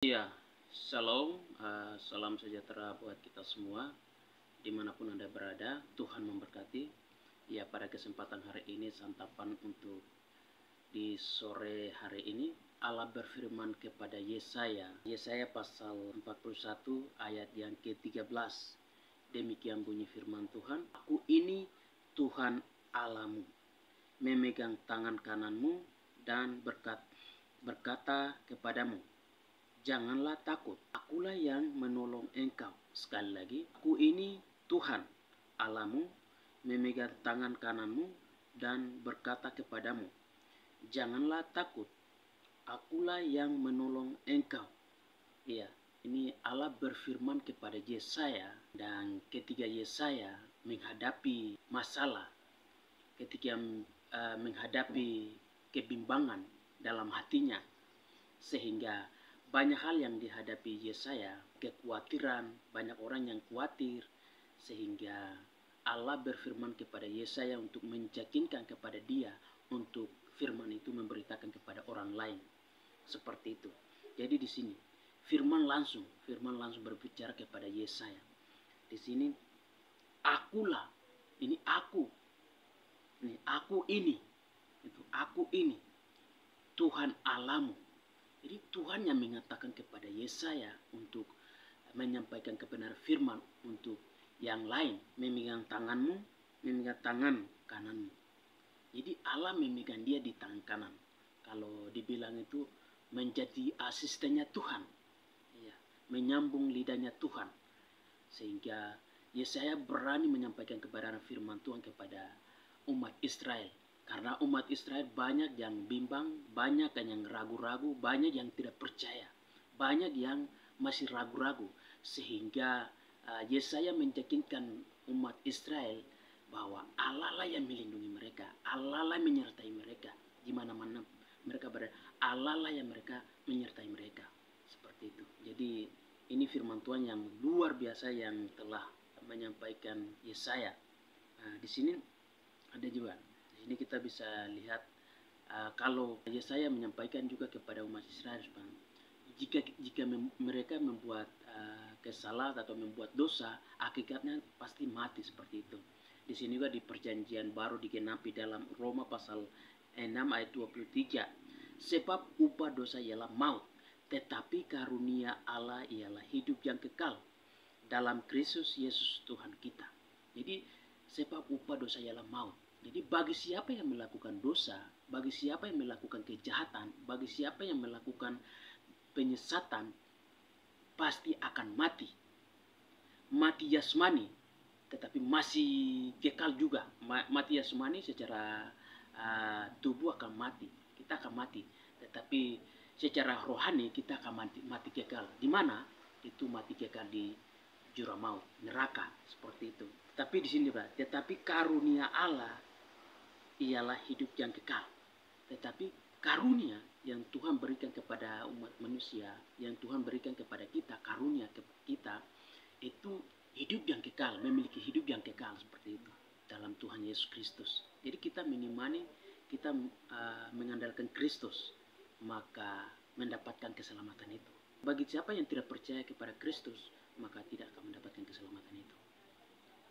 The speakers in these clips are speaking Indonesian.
Iya, shalom, salam sejahtera buat kita semua, dimanapun Anda berada. Tuhan memberkati. Ya, pada kesempatan hari ini, santapan untuk di sore hari ini, Allah berfirman kepada Yesaya. Yesaya pasal 41 ayat yang ke-13. Demikian bunyi firman Tuhan, Aku ini Tuhan Allahmu, memegang tangan kananmu dan berkata kepadamu, Janganlah takut, akulah yang menolong engkau. Sekali lagi, aku ini Tuhan Allahmu, memegang tangan kananmu dan berkata kepadamu, Janganlah takut, akulah yang menolong engkau. Iya, ini Allah berfirman kepada Yesaya, dan ketika Yesaya menghadapi masalah, ketika menghadapi kebimbangan dalam hatinya, sehingga banyak hal yang dihadapi Yesaya, kekhawatiran, banyak orang yang khawatir, sehingga Allah berfirman kepada Yesaya untuk meyakinkan kepada dia untuk firman itu memberitakan kepada orang lain. Seperti itu. Jadi di sini firman langsung berbicara kepada Yesaya. Di sini akulah, ini aku. Ini aku ini. Itu aku ini. Tuhan Allahmu. Jadi Tuhan yang mengatakan kepada Yesaya untuk menyampaikan kebenaran firman untuk yang lain, memegang tanganmu, memegang tangan kananmu. Jadi Allah memegang dia di tangan kanan. Kalau dibilang itu menjadi asistennya Tuhan, ya, menyambung lidahnya Tuhan, sehingga Yesaya berani menyampaikan kebenaran firman Tuhan kepada umat Israel. Karena umat Israel banyak yang bimbang, banyak yang ragu-ragu, banyak yang tidak percaya, banyak yang masih ragu-ragu. Sehingga Yesaya meyakinkan umat Israel bahwa Allah lah yang melindungi mereka, Allah lah yang menyertai mereka di mana-mana mereka berada, Allah lah yang menyertai mereka. Seperti itu. Jadi ini firman Tuhan yang luar biasa yang telah menyampaikan Yesaya. Di sini ada juga. Ini kita bisa lihat kalau Yesaya menyampaikan juga kepada umat Israel, jika mereka membuat kesalahan atau membuat dosa, hakikatnya pasti mati seperti itu. Di sini juga di perjanjian baru digenapi dalam Roma pasal 6 ayat 23. Sebab upah dosa ialah maut, tetapi karunia Allah ialah hidup yang kekal dalam Kristus Yesus Tuhan kita. Jadi sebab upah dosa ialah maut. Jadi bagi siapa yang melakukan dosa, bagi siapa yang melakukan kejahatan, bagi siapa yang melakukan penyesatan, pasti akan mati. Mati jasmani, tetapi masih kekal juga. Mati jasmani secara tubuh akan mati, kita akan mati. Tetapi secara rohani kita akan mati kekal. Di mana? Itu mati kekal di jurang maut, neraka, seperti itu. Tapi di sini tetapi karunia Allah ialah hidup yang kekal. Tetapi karunia yang Tuhan berikan kepada umat manusia, yang Tuhan berikan kepada kita, karunia kita, itu hidup yang kekal, memiliki hidup yang kekal seperti itu dalam Tuhan Yesus Kristus. Jadi kita mengimani, kita mengandalkan Kristus, maka mendapatkan keselamatan itu. Bagi siapa yang tidak percaya kepada Kristus, maka tidak akan mendapatkan keselamatan itu.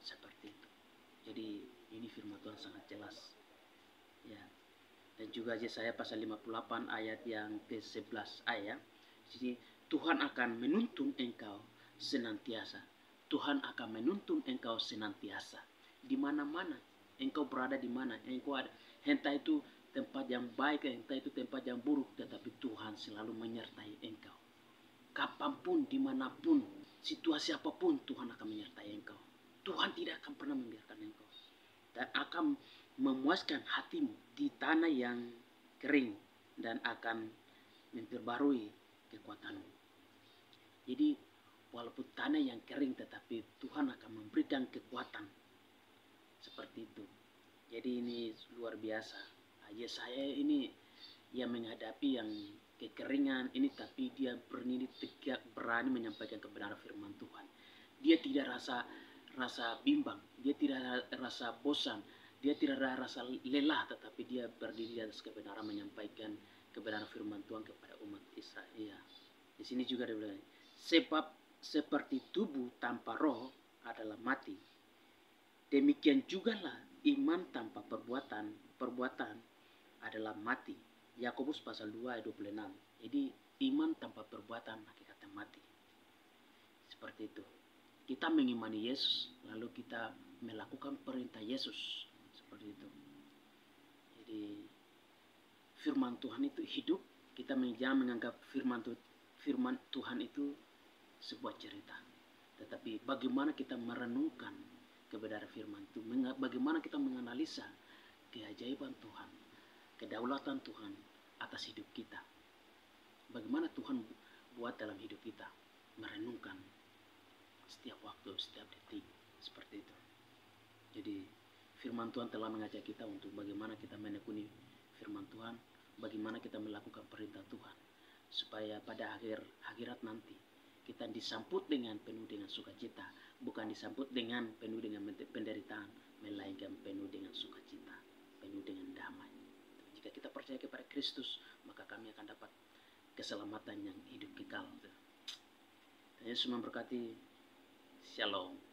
Seperti itu. Jadi ini firman Tuhan sangat jelas. Ya. Dan juga Yesaya pasal 58 ayat yang ke-11 ayat. Jadi Tuhan akan menuntun engkau senantiasa. Tuhan akan menuntun engkau senantiasa. Di mana-mana engkau berada, di mana engkau ada, entah itu tempat yang baik, entah itu tempat yang buruk, tetapi Tuhan selalu menyertai engkau. Kapanpun, dimanapun, situasi apapun, Tuhan akan menyertai engkau. Tuhan tidak akan pernah membiarkan engkau, dan akan memuaskan hatimu di tanah yang kering, dan akan memperbarui kekuatanmu. Jadi walaupun tanah yang kering, tetapi Tuhan akan memberikan kekuatan. Seperti itu. Jadi ini luar biasa. Yesaya ini yang menghadapi yang kekeringan ini, tapi dia berani menyampaikan kebenaran firman Tuhan. Dia tidak rasa bimbang, dia tidak rasa bosan, dia tidak rasa lelah, tetapi dia berdiri di atas kebenaran, menyampaikan kebenaran firman Tuhan kepada umat Israel. Di sini juga dia bilang, sebab seperti tubuh tanpa roh adalah mati, demikian jugalah iman tanpa perbuatan adalah mati. Yakobus pasal 2 ayat 26. Jadi iman tanpa perbuatan hakikatnya mati. Seperti itu. Kita mengimani Yesus, lalu kita melakukan perintah Yesus. Seperti itu. Jadi firman Tuhan itu hidup. Kita jangan menganggap firman Tuhan itu sebuah cerita. Tetapi bagaimana kita merenungkan kebenaran firman itu. Bagaimana kita menganalisa keajaiban Tuhan, kedaulatan Tuhan atas hidup kita. Bagaimana Tuhan buat dalam hidup kita. Merenungkan setiap waktu, setiap detik. Seperti itu. Jadi firman Tuhan telah mengajak kita untuk bagaimana kita menekuni firman Tuhan, bagaimana kita melakukan perintah Tuhan, supaya pada akhirat nanti kita disambut dengan penuh dengan sukacita, bukan disambut dengan penuh dengan penderitaan, melainkan penuh dengan sukacita, penuh dengan damai. Jika kita percaya kepada Kristus, maka kami akan dapat keselamatan yang hidup kekal. Yesus memberkati. Shalom.